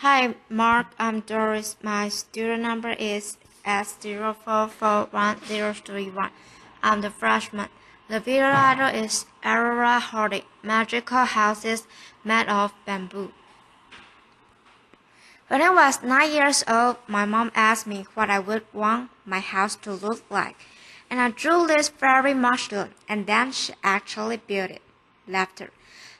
Hi, Mark. I'm Doris. My student number is S04411031. I'm the freshman. The video title is Elora Hoarding Magical Houses Made of Bamboo. When I was 9 years old, my mom asked me what I would want my house to look like. And I drew this very mushroom, and then she actually built it. Laughter.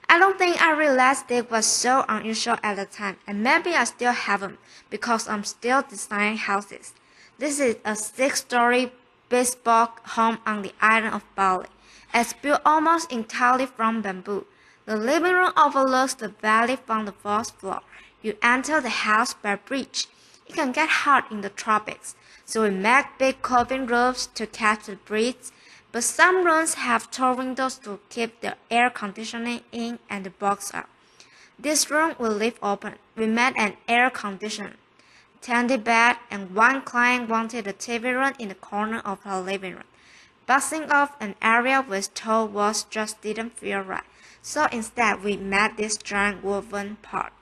I don't think I realized it was so unusual at the time, and maybe I still haven't, because I'm still designing houses. This is a 6-story bespoke home on the island of Bali. It's built almost entirely from bamboo. The living room overlooks the valley from the 4th floor. You enter the house by bridge. It can get hot in the tropics, so we make big coving roofs to catch the breeze. But some rooms have tall windows to keep the air conditioning in and the bugs out. This room will leave open. We made an air conditioner, tandy bed, and one client wanted a TV room in the corner of her living room. Boxing off an area with tall walls just didn't feel right, so instead we made this giant woven part.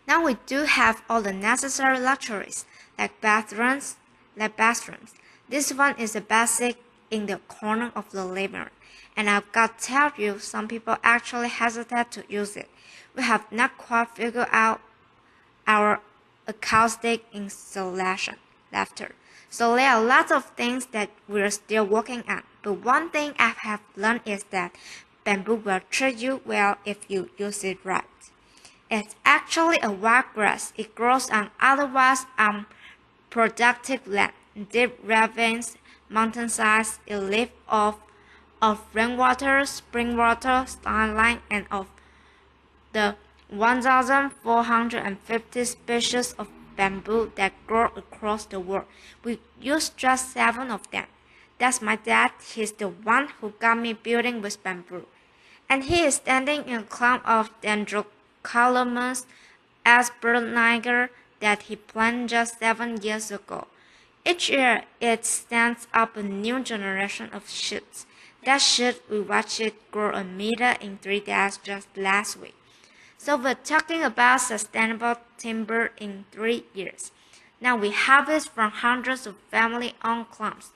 Now we do have all the necessary luxuries, like bathrooms. This one is a basic in the corner of the living room, and I've got to tell you, some people actually hesitate to use it. We have not quite figured out our acoustic installation. Laughter. So there are lots of things that we're still working on, but one thing I have learned is that bamboo will treat you well if you use it right. It's actually a wild grass. It grows on otherwise unproductive land, deep ravines, mountainsides. It lives off of rainwater, spring water, sunlight, and of the 1,450 species of bamboo that grow across the world. We use just 7 of them. That's my dad. He's the one who got me building with bamboo. And he is standing in a clump of Dendrocalamus asperniger that he planted just 7 years ago. Each year, it stands up a new generation of shoots. That shoot, we watched it grow a meter in 3 days just last week. So we're talking about sustainable timber in 3 years. Now we harvest from hundreds of family-owned clumps.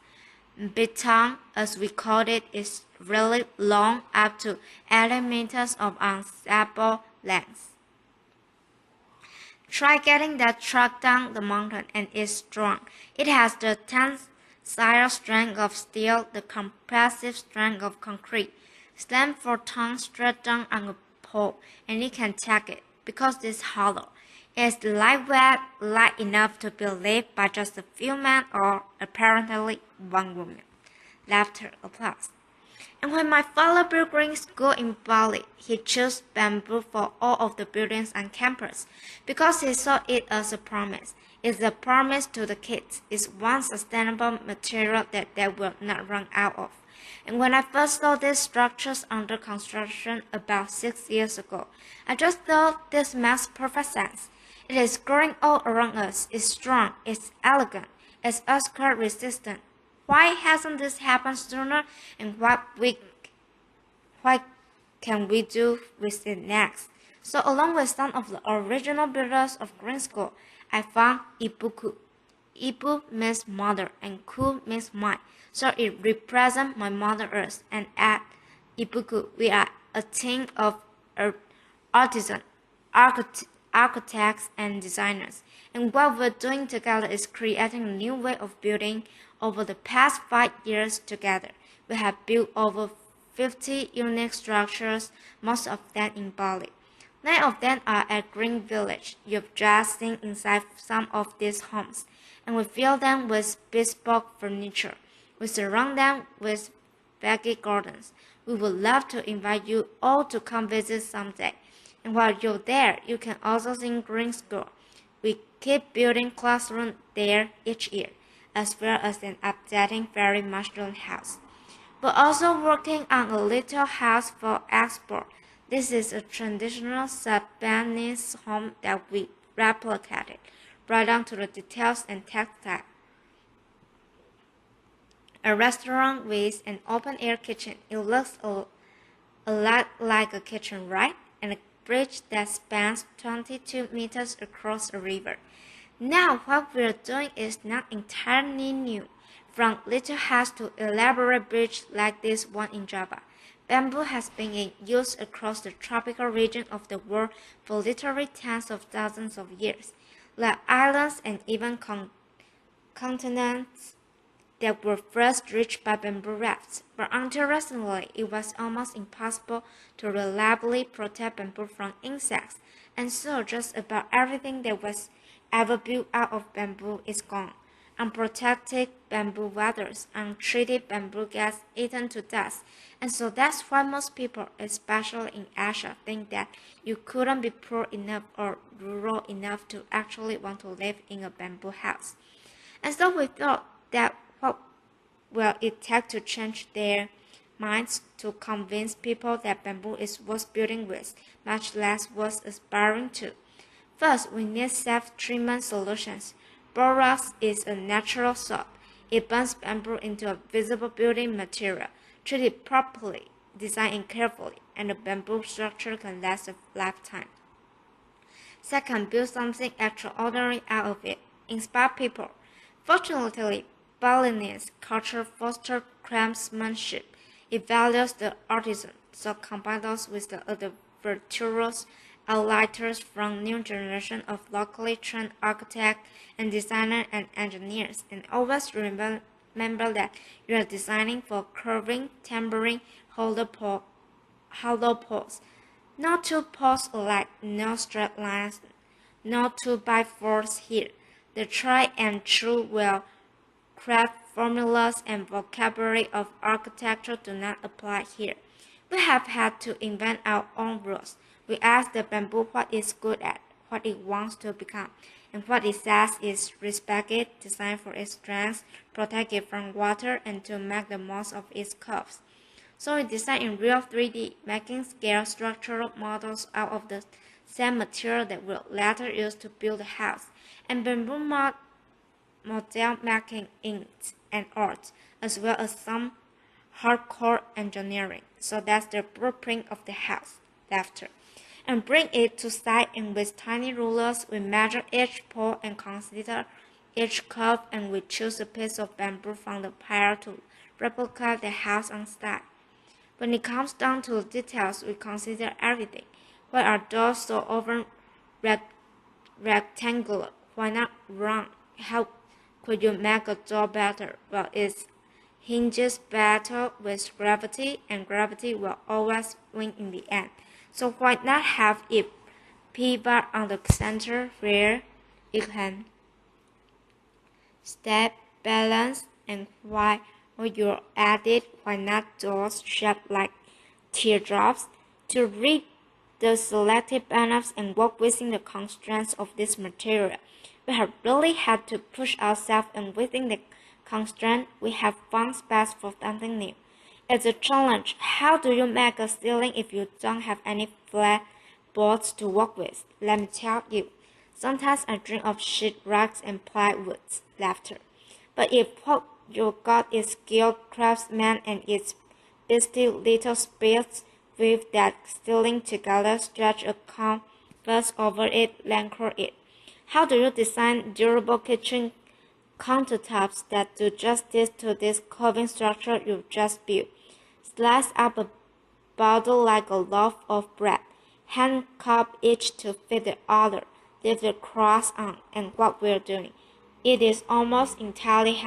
Beton, as we call it, is really long, up to 80 meters of unsable length. Try getting that truck down the mountain, and it's strong. It has the tensile strength of steel, the compressive strength of concrete. Slam 4 tons straight down on a pole, and it can take it, because it's hollow. It's lightweight, light enough to be lifted by just a few men or apparently one woman. Laughter, applause. And when my father built green school in Bali, he chose bamboo for all of the buildings on campus because he saw it as a promise. It's a promise to the kids. It's one sustainable material that they will not run out of. And when I first saw these structures under construction about 6 years ago, I just thought this makes perfect sense. It is growing all around us. It's strong. It's elegant. It's earthquake resistant. Why hasn't this happened sooner, and what can we do with it next? So along with some of the original builders of Green School, I found Ibuku. Ibu means mother and Ku means mine, so it represents my mother earth. And at Ibuku, we are a team of artisans, architects, and designers. And what we're doing together is creating a new way of building. Over the past 5 years together, we have built over 50 unique structures, most of them in Bali. 9 of them are at Green Village. You've just seen inside some of these homes, and we fill them with bespoke furniture. We surround them with veggie gardens. We would love to invite you all to come visit someday. And while you're there, you can also see Green School. We keep building classrooms there each year, as well as an updating fairy mushroom house. We're also working on a little house for export. This is a traditional Japanese home that we replicated, right down to the details and textile. A restaurant with an open-air kitchen. It looks a lot like a kitchen, right? And a bridge that spans 22 meters across a river. Now what we're doing is not entirely new. From little house to elaborate bridge like this one in Java, bamboo has been in use across the tropical region of the world for literally tens of thousands of years. Like islands and even continents that were first reached by bamboo rafts, but until recently it was almost impossible to reliably protect bamboo from insects, and so just about everything that was ever built out of bamboo is gone. Unprotected bamboo weathers, untreated bamboo gets eaten to dust, and so that's why most people, especially in Asia, think that you couldn't be poor enough or rural enough to actually want to live in a bamboo house. And so we thought that what will it take to change their minds to convince people that bamboo is worth building with, much less worth aspiring to. First, we need self-treatment solutions. Borax is a natural soap. It burns bamboo into a visible building material. Treat it properly, design it carefully, and the bamboo structure can last a lifetime. Second, build something extraordinary out of it. Inspire people. Fortunately, Balinese culture fosters craftsmanship. It values the artisan, so combine those with the other virtuous outliers from new generation of locally trained architects and designers and engineers, and always remember that you are designing for curving, timbering, hollow poles. No two poles alike, no straight lines, no 2x4s here. The try and true will craft formulas and vocabulary of architecture do not apply here. We have had to invent our own rules. We ask the bamboo what it's good at, what it wants to become, and what it says is respect it, design for its strengths, protect it from water, and to make the most of its curves. So we design in real 3D, making scale structural models out of the same material that we'll later use to build the house, and bamboo model making inks and art, as well as some hardcore engineering. So that's the blueprint of the house. Laughter. And bring it to site, and with tiny rulers we measure each pole and consider each curve, and we choose a piece of bamboo from the pile to replicate the house on site. When it comes down to the details, we consider everything. Why are doors so often rectangular? Why not round? How could you make a door better? Well, it's hinges battle with gravity, and gravity will always win in the end. So why not have it pivot on the center where it can stay balanced, and while you're at it, why not doors shaped like teardrops? To reap the selected benefits and work within the constraints of this material, we have really had to push ourselves, and within the constraint, we have found space for something new. It's a challenge. How do you make a ceiling if you don't have any flat boards to work with? Let me tell you. Sometimes I dream of sheet racks and plywoods. Laughter. But if what you got is skilled craftsman and its beastly little spears with that ceiling together, stretch a canvas over it, anchor it. How do you design durable kitchen countertops that do justice to this curving structure you've just built? Slice up a bottle like a loaf of bread, hand cup each to fit the other, leave the cross on, and what we're doing. It is almost entirely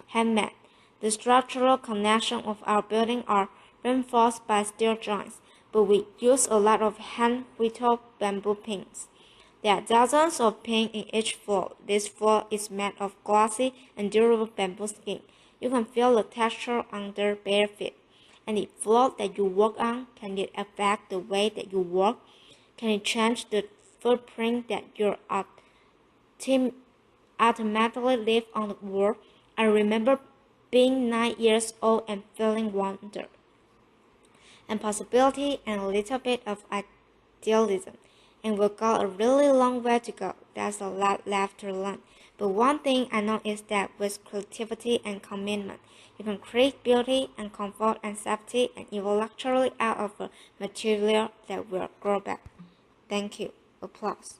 handmade. The structural connection of our building are reinforced by steel joints, but we use a lot of hand-whittled bamboo pins. There are dozens of pins in each floor. This floor is made of glossy and durable bamboo skin. You can feel the texture under bare feet. And the floor that you walk on, can it affect the way that you walk? Can it change the footprint that you automatically leave on the wall? I remember being 9 years old and feeling wonder and possibility and a little bit of idealism. And we've got a really long way to go. There's a lot left to learn. But one thing I know is that with creativity and commitment, you can create beauty and comfort and safety and even luxury out of a material that will grow back. Thank you. Applause.